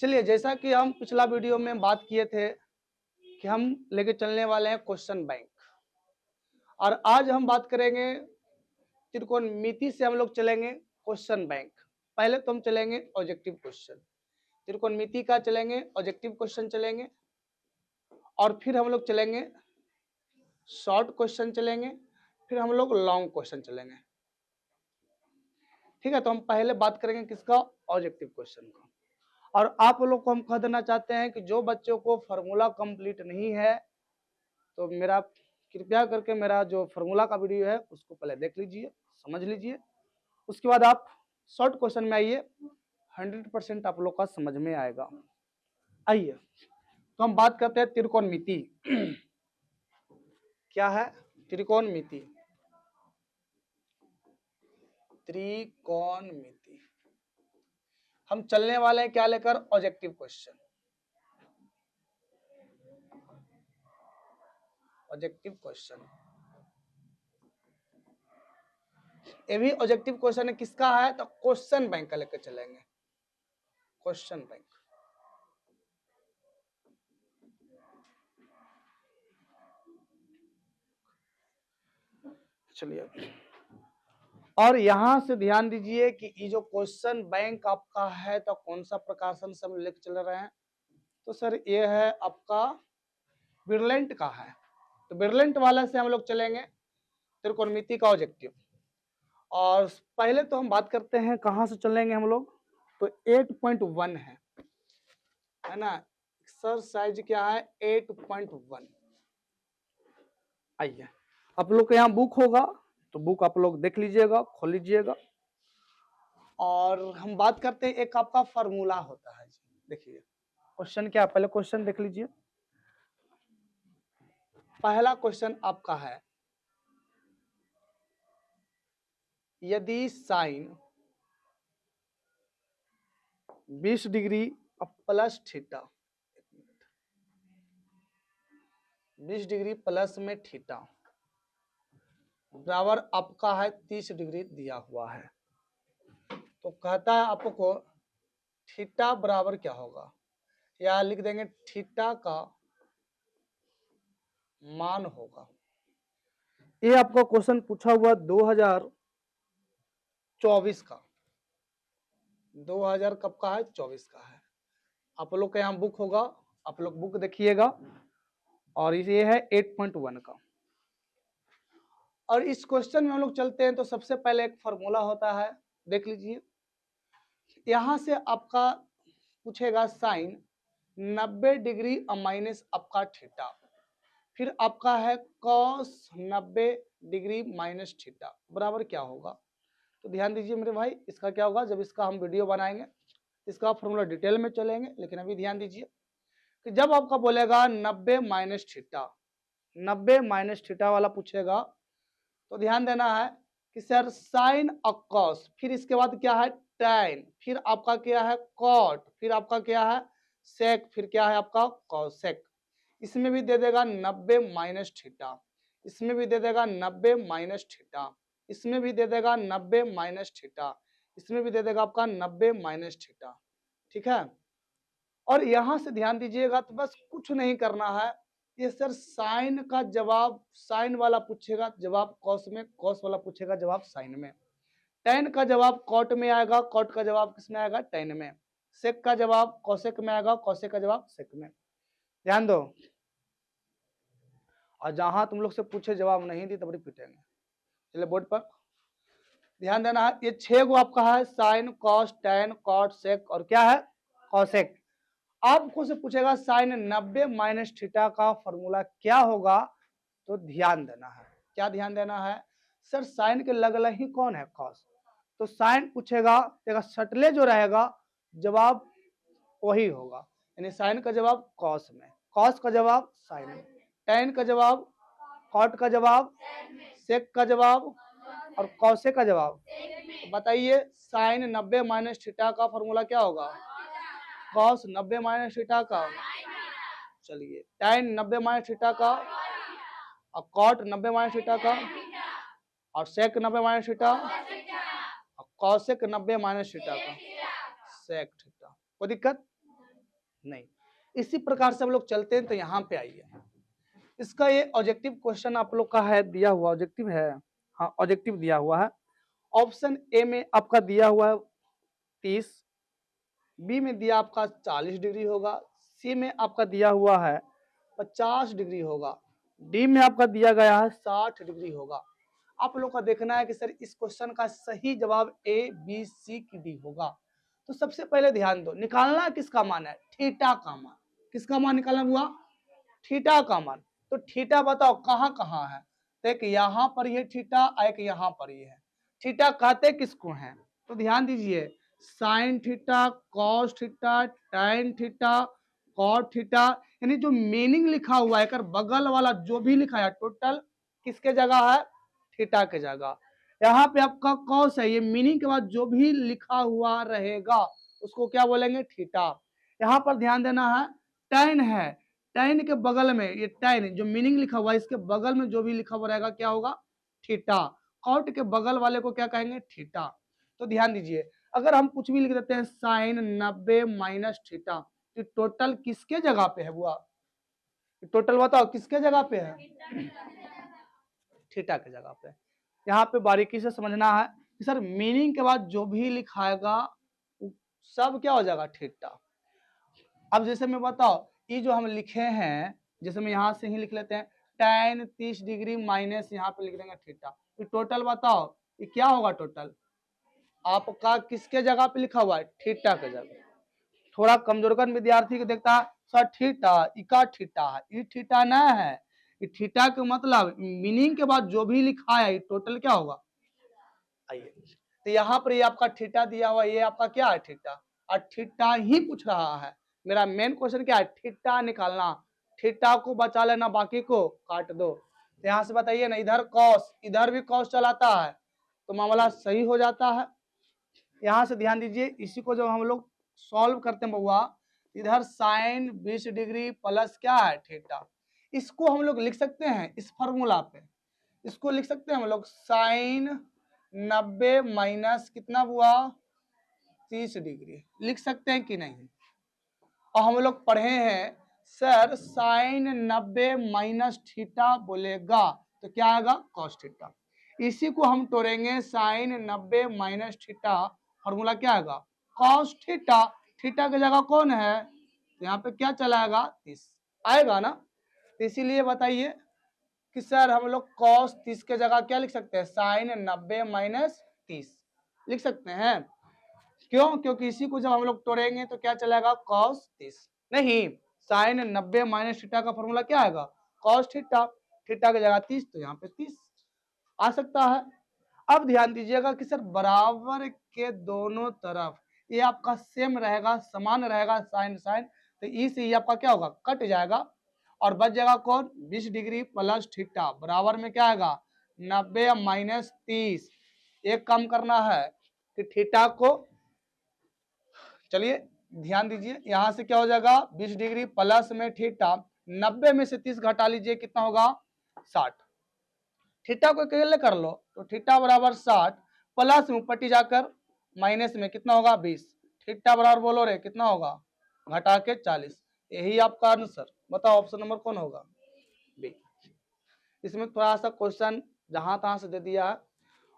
चलिए, जैसा कि हम पिछला वीडियो में बात किए थे कि हम लेके चलने वाले हैं क्वेश्चन बैंक, और आज हम बात करेंगे त्रिकोणमिति से हम लोग चलेंगे क्वेश्चन बैंक। पहले तो हम चलेंगे ऑब्जेक्टिव क्वेश्चन, त्रिकोणमिति का चलेंगे, ऑब्जेक्टिव क्वेश्चन चलेंगे, और फिर हम लोग चलेंगे शॉर्ट क्वेश्चन चलेंगे, फिर हम लोग लॉन्ग क्वेश्चन चलेंगे। ठीक है, तो हम पहले बात करेंगे किसका, ऑब्जेक्टिव क्वेश्चन का। और आप लोग को हम कह देना चाहते हैं कि जो बच्चों को फार्मूला कंप्लीट नहीं है तो मेरा कृपया करके मेरा जो फार्मूला का वीडियो है उसको पहले देख लीजिए, समझ लीजिए, उसके बाद आप शॉर्ट क्वेश्चन में आइए, 100% आप लोग का समझ में आएगा। आइए, तो हम बात करते हैं त्रिकोणमिति। क्या है त्रिकोणमिति? त्रिकोणमिति हम चलने वाले हैं क्या लेकर, ऑब्जेक्टिव क्वेश्चन। ऑब्जेक्टिव क्वेश्चन, ये भी ऑब्जेक्टिव क्वेश्चन है, किसका है तो क्वेश्चन बैंक का लेकर चलेंगे, क्वेश्चन बैंक। चलिए, और यहां से ध्यान दीजिए कि ये जो क्वेश्चन बैंक आपका है तो कौन सा प्रकाशन से हम लेकर चल रहे हैं, तो सर ये है आपका बिरलेंट का है। तो बिरलेंट वाला से हम लोग चलेंगे त्रिकोणमिति का ऑब्जेक्टिव। और पहले तो हम बात करते हैं कहां से चलेंगे हम लोग, तो 8.1 है ना, एक्सरसाइज क्या है 8.1। आइए, आप लोग के यहाँ बुक होगा तो बुक आप लोग देख लीजिएगा, खोल लीजिएगा, और हम बात करते हैं एक आपका फार्मूला होता है जी। देखिए क्वेश्चन क्या, पहले क्वेश्चन देख लीजिए। पहला क्वेश्चन आपका है, यदि sine 20 degree plus theta, 20 degree plus में थीटा बराबर आपका है 30 डिग्री दिया हुआ है, तो कहता है आपको थीटा बराबर क्या होगा, या लिख देंगे थीटा का मान होगा। ये आपका क्वेश्चन पूछा हुआ 2024 का, 2000 कब का है, 24 का है। आप लोग के यहाँ बुक होगा, आप लोग बुक देखिएगा, और ये है 8.1 का। और इस क्वेश्चन में हम लोग चलते हैं तो सबसे पहले एक फार्मूला होता है, देख लीजिए। यहां से आपका पूछेगा साइन 90 डिग्री माइनस आपका थीटा, फिर आपका है कॉस 90 डिग्री माइनस थीटा बराबर क्या होगा। तो ध्यान दीजिए मेरे भाई, इसका क्या होगा, जब इसका हम वीडियो बनाएंगे इसका फॉर्मूला डिटेल में चलेंगे, लेकिन अभी ध्यान दीजिए कि जब आपका बोलेगा 90 माइनस थीटा, 90 माइनस थीटा वाला पूछेगा, तो ध्यान देना है कि सर साइन और कॉस, फिर इसके बाद क्या है टैन, फिर आपका क्या है कॉट, फिर आपका क्या है सेक, फिर क्या है आपका कॉसेक। इसमें भी दे देगा 90 माइनस थीटा, इसमें भी दे देगा 90 माइनस थीटा, इसमें भी दे देगा 90 माइनस थीटा, इसमें भी दे देगा आपका 90 माइनस थीटा। ठीक है, और यहां से ध्यान दीजिएगा तो बस कुछ नहीं करना है, ये सर साइन का जवाब साइन वाला पूछेगा जवाब कॉस में, कॉस वाला पूछेगा जवाब साइन में, टेन का जवाब कॉट में आएगा, कॉट का जवाब किस में आएगा, टेन में, सेक का जवाब कॉसेक में आएगा, कॉसेक का जवाब सेक में। ध्यान दो, और जहां तुम लोग से पूछे जवाब नहीं दी तब रिपीटेंगे। चलिए बोर्ड पर ध्यान देना है, ये 6 गो आपका है sine cos tan cot sec और क्या है कॉसेक। आपको से पूछेगा साइन 90 माइनस थीटा का फॉर्मूला क्या होगा, तो ध्यान देना है, क्या ध्यान देना है सर, साइन के लगल ही कौन है कॉस, तो साइन पूछेगा, देखा सटले जो रहेगा जवाब वही होगा, यानी साइन का जवाब कॉस में, कॉस का जवाब साइन में, टेन का जवाब कॉट का जवाब सेक का जवाब और कॉसे का जवाब। तो बताइए साइन 90 माइनस थीटा का फॉर्मूला क्या होगा, कॉस 90 माइनस थीटा का, चलिए टेन 90 माइनस थीटा का, और कॉट 90 माइनस थीटा का, और सेक 90 माइनस थीटा, और कॉसेक 90 माइनस थीटा का, सेक थीटा। कोई दिक्कत, नहीं। इसी प्रकार से हम लोग चलते हैं तो यहाँ पे आइए, इसका ये ऑब्जेक्टिव क्वेश्चन आप लोग का है, दिया हुआ ऑब्जेक्टिव है, हाँ ऑब्जेक्टिव दिया हुआ है। ऑप्शन ए में आपका दिया हुआ है 30, बी में दिया आपका 40 डिग्री होगा, सी में आपका दिया हुआ है 50 डिग्री होगा, डी में आपका दिया गया है 60 डिग्री होगा। आप लोग का देखना है कि सर इस क्वेश्चन का सही जवाब ए बी सी की डी होगा। तो सबसे पहले ध्यान दो, निकालना किसका मान है, थीटा का मान। किसका मान निकालना हुआ, थीटा का मान। तो थीटा बताओ कहाँ कहाँ है, तो एक यहाँ पर ये थीटा, एक यहाँ पर ये है। थीटा कहते किसको हैं, तो ध्यान दीजिए, sine theta, cos theta, tan theta, cot theta, यानी जो मीनिंग लिखा हुआ है कर बगल वाला जो भी लिखा है टोटल किसके जगह है, थीटा के जगह। यहाँ पे आपका कॉस है, ये मीनिंग के बाद जो भी लिखा हुआ रहेगा उसको क्या बोलेंगे, थीटा। यहाँ पर ध्यान देना है, टैन है, टैन के बगल में ये टैन जो मीनिंग लिखा हुआ है इसके बगल में जो भी लिखा हुआ रहेगा क्या होगा, थीटा। कॉट के बगल वाले को क्या कहेंगे, थीटा। तो ध्यान दीजिए, अगर हम कुछ भी लिख देते हैं साइन 90 माइनस थीटा, तो टोटल किसके जगह पे है बुआ, टोटल बताओ किसके जगह पे है, थीटा के जगह पे। यहाँ पे बारीकी से समझना है कि सर मीनिंग के बाद जो भी लिखाएगा सब क्या हो जाएगा, थीटा। अब जैसे मैं बताओ, ये जो हम लिखे हैं, जैसे मैं यहाँ से ही लिख लेते हैं tan 30 डिग्री माइनस यहाँ पे लिख देंगे थीटा, तो टोटल बताओ ये क्या होगा, टोटल आपका किसके जगह पे लिखा हुआ है, थीटा के जगह। थोड़ा कमजोरकन विद्यार्थी को देखता है सर थीटा इका थीटा है, ये थीटा ना है, ये थीटा के मतलब मीनिंग के बाद जो भी लिखा है ये टोटल क्या होगा। आइए, तो यहाँ पर ये आपका थीटा दिया हुआ, ये आपका क्या है, थीटा, और थीटा ही पूछ रहा है। मेरा मेन क्वेश्चन क्या है, थीटा निकालना, थीटा को बचा लेना, बाकी को काट दो। तो यहाँ से बताइए ना, इधर कॉस, इधर भी कॉस चलाता है तो मामला सही हो जाता है। यहाँ से ध्यान दीजिए, इसी को जब हम लोग सॉल्व करते हैं बउआ, इधर साइन 20 डिग्री प्लस क्या है, थीटा। इसको हम लोग लिख सकते हैं इस फॉर्मूला पे, इसको लिख सकते हैं हम लोग साइन 90 माइनस कितना हुआ, 30 डिग्री, लिख सकते हैं कि नहीं। और हम लोग पढ़े हैं सर साइन 90 माइनस थीटा बोलेगा तो क्या आएगा, कॉस थीटा। इसी को हम तोड़ेंगे, साइन 90 माइनस थीटा, फॉर्मूला क्या आएगा, कॉस थीटा। थीटा की जगह कौन है, यहाँ पे क्या चलाएगा, 30 आएगा ना। तो इसीलिए बताइए कि सर हम लोग कॉस 30 के जगह क्या लिख सकते हैं, साइन 90 माइनस 30 लिख सकते हैं। क्यों, क्योंकि इसी को जब हम लोग तोड़ेंगे तो क्या चलेगा, कॉस 30। नहीं, साइन 90 माइनस थीटा का फॉर्मूला क्या आएगा, कॉस थीटा। थीटा की जगह 30 तो यहाँ पे 30 आ सकता है। अब ध्यान दीजिएगा कि सर बराबर के दोनों तरफ ये आपका सेम रहेगा, समान रहेगा, साइन साइन, तो ई से ये आपका क्या होगा, कट जाएगा और बच जाएगा कौन, 20 डिग्री प्लस थीटा बराबर में क्या आएगा, 90 माइनस 30। एक काम करना है कि थीटा को, चलिए ध्यान दीजिए, यहां से क्या हो जाएगा, 20 डिग्री प्लस में थीटा, 90 में से 30 घटा लीजिए कितना होगा, 60। थीटा को अकेले कर लो तो थीटा बराबर 60 प्लस में पट्टी जाकर माइनस में कितना होगा, 20। थीटा बराबर बोलो रे कितना होगा, घटा के 40। यही आपका आंसर, बताओ ऑप्शन नंबर कौन होगा, बी। इसमें थोड़ा सा क्वेश्चन जहां तहां से दे दिया है,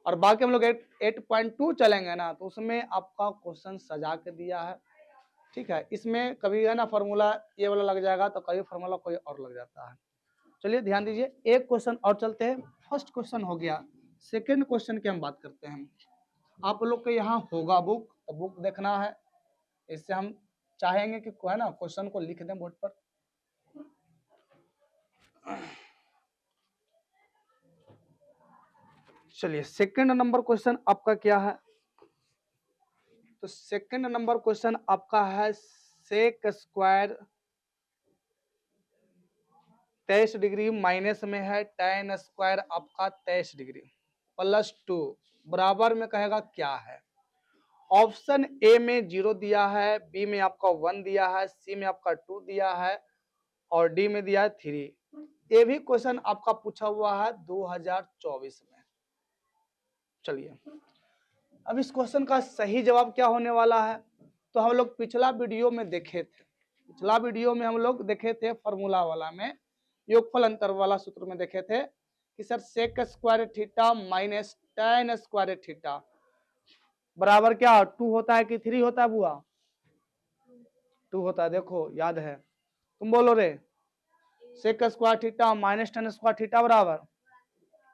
और बाकी हम लोग 8.2 चलेंगे ना तो उसमें आपका क्वेश्चन सजा के दिया है, ठीक है। इसमें कभी है ना फार्मूला ये वाला लग जाएगा तो कभी फार्मूला कोई और लग जाता है। चलिए ध्यान दीजिए, एक क्वेश्चन और चलते हैं। फर्स्ट क्वेश्चन हो गया, सेकंड क्वेश्चन की हम बात करते हैं। आप लोग के यहाँ होगा बुक, तो बुक देखना है, इससे हम चाहेंगे कि है ना क्वेश्चन को लिख दें बोर्ड पर। चलिए सेकंड नंबर क्वेश्चन आपका क्या है, तो सेकंड नंबर क्वेश्चन आपका है सेक स्क्वायर 23 डिग्री माइनस में है tan स्क्वायर आपका 23 डिग्री प्लस 2 बराबर में कहेगा क्या है। ऑप्शन ए में 0 दिया है, बी में आपका 1 दिया है, सी में आपका 2 दिया है और डी में दिया है 3। ये भी क्वेश्चन आपका पूछा हुआ है 2024 में। चलिए अब इस क्वेश्चन का सही जवाब क्या होने वाला है, तो हम लोग पिछला वीडियो में देखे थे, पिछला वीडियो में हम लोग देखे थे फॉर्मूला वाला में, योगफल अंतर वाला सूत्र में देखे थे कि sir sec square theta minus tan square theta बराबर क्या 2 होता है कि 3 होता है बुआ? 2 होता है। देखो याद है, तुम बोलो रे। Sec square theta minus tan square theta बराबर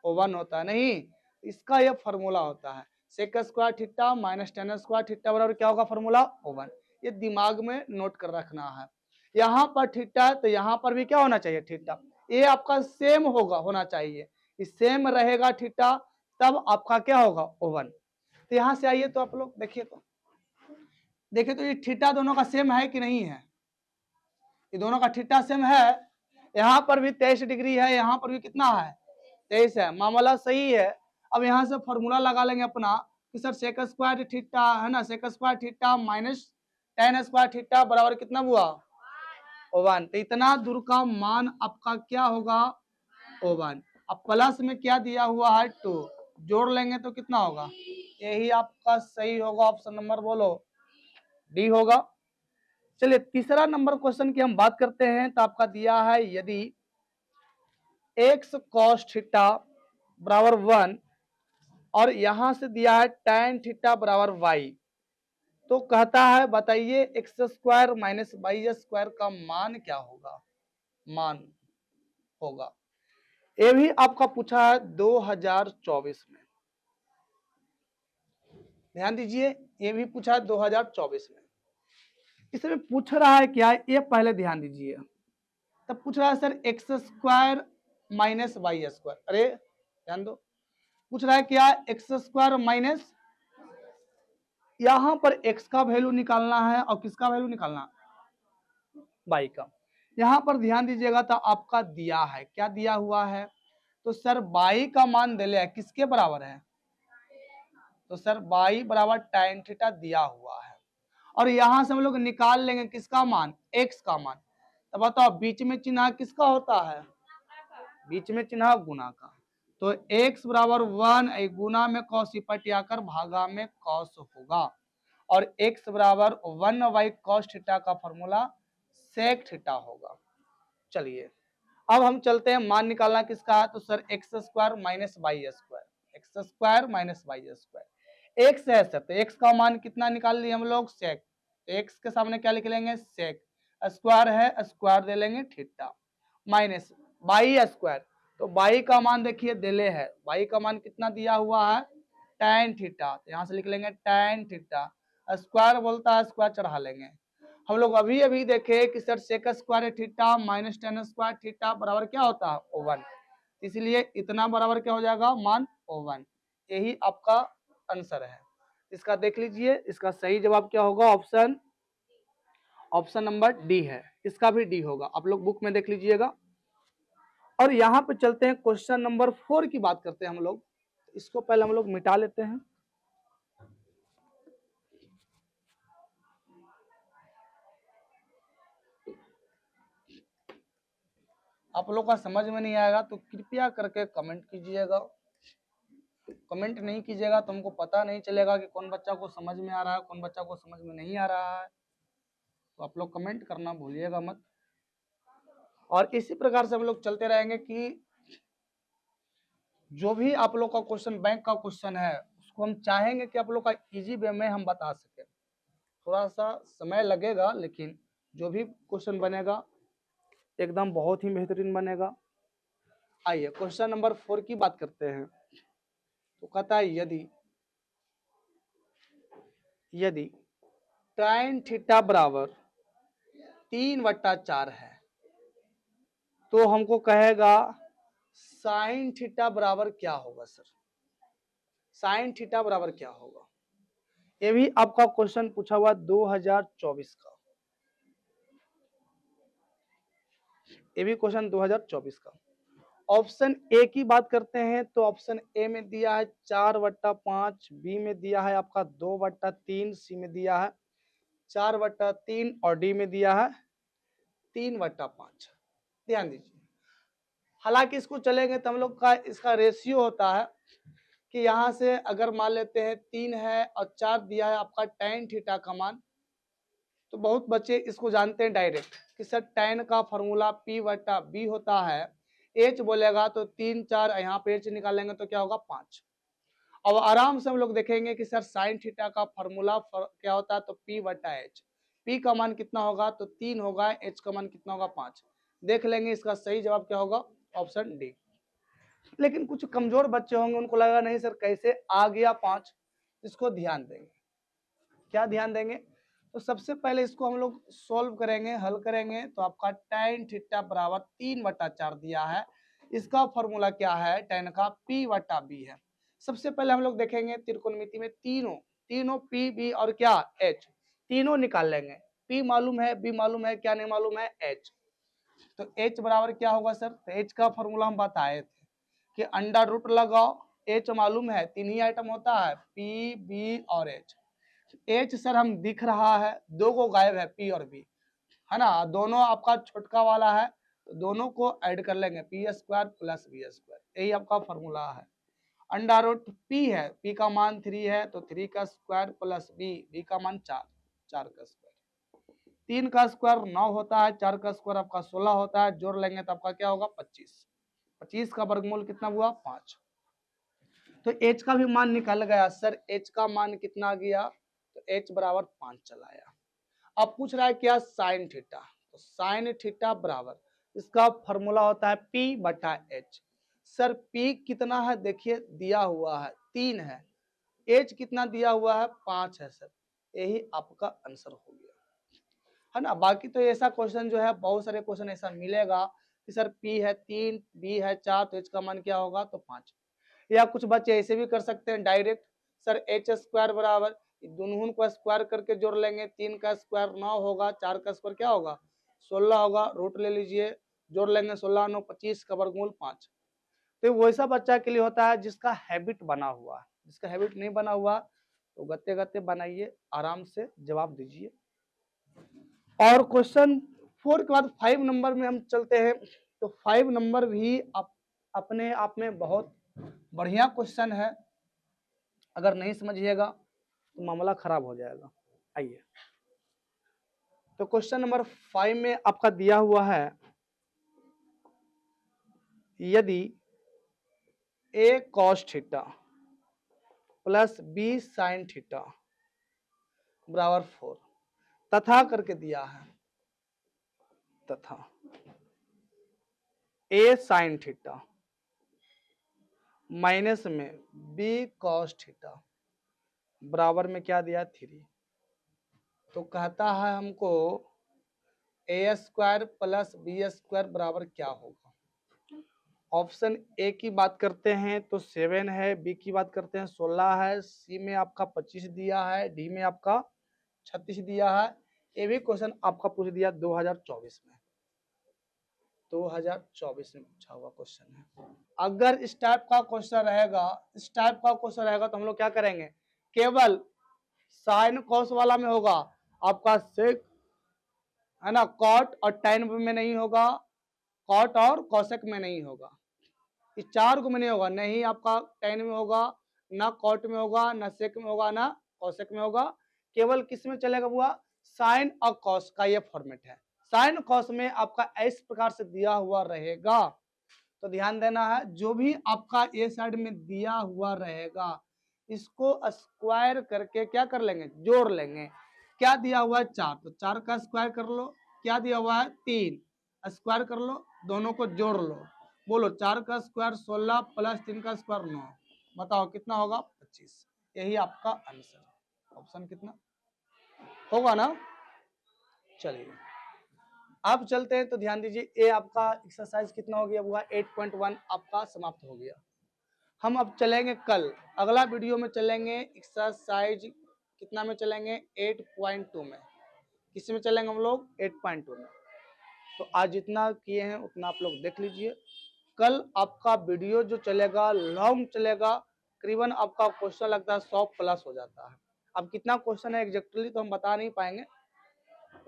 1 होता है। नहीं, इसका यह फॉर्मूला होता है, sec square theta minus tan square theta बराबर क्या होगा? फॉर्मूला 1। ये दिमाग में नोट कर रखना है। यहाँ पर थीटा तो यहाँ पर भी क्या होना चाहिए? थीटा। ये आपका सेम होगा, होना चाहिए। सेम रहेगा थीटा, तब आपका क्या होगा? 1। तो यहाँ से आइए तो आप लोग देखिए, तो देखिए तो ये थीटा दोनों का सेम है कि नहीं है? ये दोनों का थीटा सेम है। यहाँ पर भी 23 डिग्री है, यहाँ पर भी कितना है? 23 है। मामला सही है। अब यहाँ से फॉर्मूला लगा लेंगे अपना कि सर सेक स्क्वायर थीटा है ना, sec square theta minus tan square theta बराबर कितना हुआ? 1। तो इतना दूर का मान आपका क्या होगा? 1। अब प्लस में क्या दिया हुआ है? 2। जोड़ लेंगे तो कितना होगा? यही आपका सही होगा। ऑप्शन नंबर बोलो डी होगा। चलिए तीसरा नंबर क्वेश्चन की हम बात करते हैं। तो आपका दिया है यदि x cos थीटा बराबर 1 और यहां से दिया है tan थीटा बराबर y, तो कहता है बताइए x square minus y square का मान क्या होगा? मान होगा। ये भी आपका पूछा है 2024 में। ध्यान दीजिए, ये भी पूछा है 2024 में। इसमें पूछ रहा है क्या? ये पहले ध्यान दीजिए। तब पूछ रहा है sir x square minus y square. अरे ध्यान दो, पूछ रहा है क्या? एक्स स्क्वायर माइनस, यहां पर एक्स का वैल्यू निकालना है और किसका वैल्यू निकालना? वाई का। यहां पर ध्यान दीजिएगा तो आपका दिया है, क्या दिया हुआ है? तो सर वाई का मान दे लिया, किसके बराबर है? तो सर वाई बराबर tan थीटा दिया हुआ है। और यहां से हम लोग निकाल लेंगे किसका मान? एक्स का मान। तो बताओ बीच में चिन्ह किसका होता है? बीच में चिन्ह गुना का। तो x बराबर 1 गुना में कॉस पट आकर भागा में कॉस होगा, और x बराबर 1 cos थीटा का फॉर्मूला सेक थीटा होगा। चलिए अब हम चलते हैं, मान निकालना किसका है? तो sir x square minus y square, x square minus y square. X है सर, तो एक्स का मान कितना निकाल लिए हम लोग? सेक। एक्स के सामने क्या लिख लेंगे? सेक। स्क्वायर है, स्क्वायर दे लेंगे थीटा, माइनस वाई स्क्वायर। तो वाई का मान देखिए दिले है, वाई का मान कितना दिया हुआ है? tan theta. तो यहाँ से लिख लेंगे tan थीटा, स्क्वायर बोलता है स्क्वायर चढ़ा लेंगे। हम लोग अभी अभी देखे कि sir sec square theta minus tan square theta बराबर क्या होता है? 1। इसलिए इतना बराबर क्या हो जाएगा? मान 1। यही आपका आंसर है। इसका देख लीजिए, इसका सही जवाब क्या होगा? ऑप्शन नंबर डी है। इसका भी डी होगा, आप लोग बुक में देख लीजिएगा। और यहाँ पे चलते हैं क्वेश्चन नंबर 4 की बात करते हैं हम लोग। इसको पहले हम लोग मिटा लेते हैं। आप लोग का समझ में नहीं आएगा तो कृपया करके कमेंट कीजिएगा। कमेंट नहीं कीजिएगा तो हमको पता नहीं चलेगा कि कौन बच्चा को समझ में आ रहा है, कौन बच्चा को समझ में नहीं आ रहा है। तो आप लोग कमेंट करना भूलिएगा मत। और इसी प्रकार से हम लोग चलते रहेंगे कि जो भी आप लोग का क्वेश्चन बैंक का क्वेश्चन है उसको हम चाहेंगे कि आप लोग का इजी वे में हम बता सके। थोड़ा सा समय लगेगा, लेकिन जो भी क्वेश्चन बनेगा एकदम बहुत ही बेहतरीन बनेगा। आइए क्वेश्चन नंबर 4 की बात करते हैं। तो कहता है यदि tan थीटा बराबर 3/4 है, तो हमको कहेगा साइन थीटा बराबर क्या होगा? सर साइन थीटा बराबर क्या होगा? ये भी आपका क्वेश्चन पूछा हुआ 2024 का। ये भी क्वेश्चन 2024 का। ऑप्शन ए की बात करते हैं तो ऑप्शन ए में दिया है 4/5, बी में दिया है आपका 2/3, सी में दिया है 4/3 और डी में दिया है 3/5। ध्यान दीजिए, हालांकि इसको चलेंगे तो हम लोग का इसका रेशियो होता है कि यहाँ से अगर मान लेते हैं 3 है और 4 दिया है आपका tan थीटा का मान, तो बहुत बच्चे इसको जानते हैं डायरेक्ट कि सर tan का फॉर्मूला P बटा B होता है, H बोलेगा तो 3 4 यहाँ पे H निकालेंगे तो क्या होगा 5। अब आराम से हम लोग देखेंगे कि सर साइन थीटा का फॉर्मूला क्या होता है, तो P बटा H। P का मान कितना होगा, तो 3 होगा, H का मान कितना होगा 5। देख लेंगे इसका सही जवाब क्या होगा, ऑप्शन डी। लेकिन कुछ कमजोर बच्चे होंगे, उनको लगा नहीं सर कैसे आ गया 5, इसको ध्यान देंगे। क्या ध्यान देंगे, तो सबसे पहले इसको हम लोग सोल्व करेंगे, हल करेंगे। तो आपका tan थीटा बराबर 3/4 दिया है, इसका फॉर्मूला क्या है, tan का P बटा B है। सबसे पहले हम लोग देखेंगे त्रिकोणमिति में तीनों P B और क्या H, तीनों निकाल लेंगे। P मालूम है, B मालूम है, क्या नहीं मालूम है, H। तो H बराबर क्या होगा सर, तो H का फॉर्मूला हम बताए थे कि अंडर रूट लगाओ, H मालूम है, 3 ही आइटम होता है P B और H। H सर हम दिख रहा है, 2 को गायब है P और B, है ना, दोनों आपका छोटका वाला है, तो दोनों को ऐड कर लेंगे P square plus B square, यही आपका फॉर्मूला है। अंडर रूट P है, P का मान 3 है तो 3 का स्क्वायर प्लस B का मान 4 का स्क्वायर, 3 का स्क्वायर 9 होता है, 4 का स्क्वायर आपका 16 होता है, जोड़ लेंगे तो आपका क्या होगा 25 का वर्गमूल कितना हुआ 5। तो H का भी मान निकल गया सर, H का मान कितना गया, तो H बराबर 5 चला आया। अब पूछ रहा है क्या साइन थीटा, तो साइन थीटा बराबर इसका फॉर्मूला होता है P बटा H। सर P कितना है, देखिए दिया हुआ है 3 है, H कितना दिया हुआ है 5 है सर, यही आपका आंसर हो गया, है ना। बाकी तो ऐसा क्वेश्चन जो है बहुत सारे क्वेश्चन ऐसा मिलेगा कि सर P है 3 B है 4 तो H का मान क्या होगा, तो 5। या कुछ बच्चे ऐसे भी कर सकते हैं डायरेक्ट, सर H स्क्वायर बराबर दोनों को स्क्वायर करके जोड़ लेंगे, 3 का स्क्वायर 9 होगा, 4 का स्क्वायर क्या होगा 16 होगा, रूट ले लीजिए, जोड़ लेंगे 16 9 25 का वर्गमूल 5। तो वैसा बच्चा के लिए होता है जिसका हैबिट बना हुआ है, जिसका हैबिट नहीं बना हुआ तो गत्ते गत्ते बनाइए, आराम से जवाब दीजिए। और क्वेश्चन 4 के बाद 5 नंबर में हम चलते हैं। तो 5 नंबर भी अपने आप में बहुत बढ़िया क्वेश्चन है, अगर नहीं समझिएगा तो मामला खराब हो जाएगा। आइए, तो क्वेश्चन नंबर 5 में आपका दिया हुआ है, यदि a cos theta plus b sin theta बराबर 4 तथा करके दिया है, तथा a sin थीटा माइनस में b cos थीटा बराबर में क्या दिया 3, तो कहता है हमको a square plus b square बराबर क्या होगा। ऑप्शन ए की बात करते हैं तो 7 है, बी की बात करते हैं 16 है, सी में आपका 25 दिया है, डी में आपका 36 दिया है। ये भी क्वेश्चन आपका पूछ दिया 2024 में, 2024 में पूछा हुआ क्वेश्चन है। अगर इस टाइप का क्वेश्चन रहेगा, इस टाइप का क्वेश्चन रहेगा तो हम लोग क्या करेंगे, केवल साइन कॉस वाला में होगा आपका सेक, है ना, कॉट और टैन में नहीं होगा, कॉट और कॉसेक में नहीं होगा, इस 4 को में नहीं होगा, नहीं आपका टैन में होगा, ना कॉट में होगा, ना सेक में होगा, ना कॉसेक में होगा। केवल किस में चलेगा हुआ, साइन और कॉस का ये फॉर्मेट है। साइन कॉस में आपका इस प्रकार से दिया हुआ रहेगा, तो ध्यान देना है, जो भी आपका ए साइड में दिया हुआ रहेगा इसको स्क्वायर करके क्या कर लेंगे, जोड़ लेंगे। क्या दिया हुआ है 4, तो 4 का स्क्वायर कर लो, क्या दिया हुआ है 3, स्क्वायर कर लो, दोनों को जोड़ लो, बोलो 4 का स्क्वायर 16 प्लस 3 का स्क्वायर 9, बताओ कितना होगा 25। यही आपका आंसर, ऑप्शन कितना होगा ना। चलिए अब चलते हैं, तो ध्यान दीजिए, ये आपका एक्सरसाइज कितना हो गया हुआ 8.1 आपका समाप्त हो गया। हम अब चलेंगे कल, अगला वीडियो में चलेंगे एक्सरसाइज कितना में चलेंगे 8.2 में, किस में चलेंगे हम लोग 8.2 में। तो आज जितना किए हैं उतना आप लोग देख लीजिए, कल आपका वीडियो जो चलेगा लॉन्ग चलेगा, करीबन आपका क्वेश्चन लगता है 100 प्लस हो जाता है। अब कितना क्वेश्चन है एग्जैक्टली तो हम बता नहीं पाएंगे,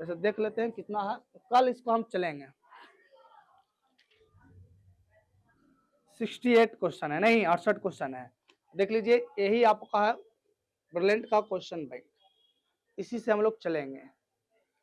वैसे देख लेते हैं कितना है, तो कल इसको हम चलेंगे। 68 क्वेश्चन है, नहीं 68 क्वेश्चन है, देख लीजिए, यही आपका है ब्रिलियंट का क्वेश्चन बैंक, इसी से हम लोग चलेंगे।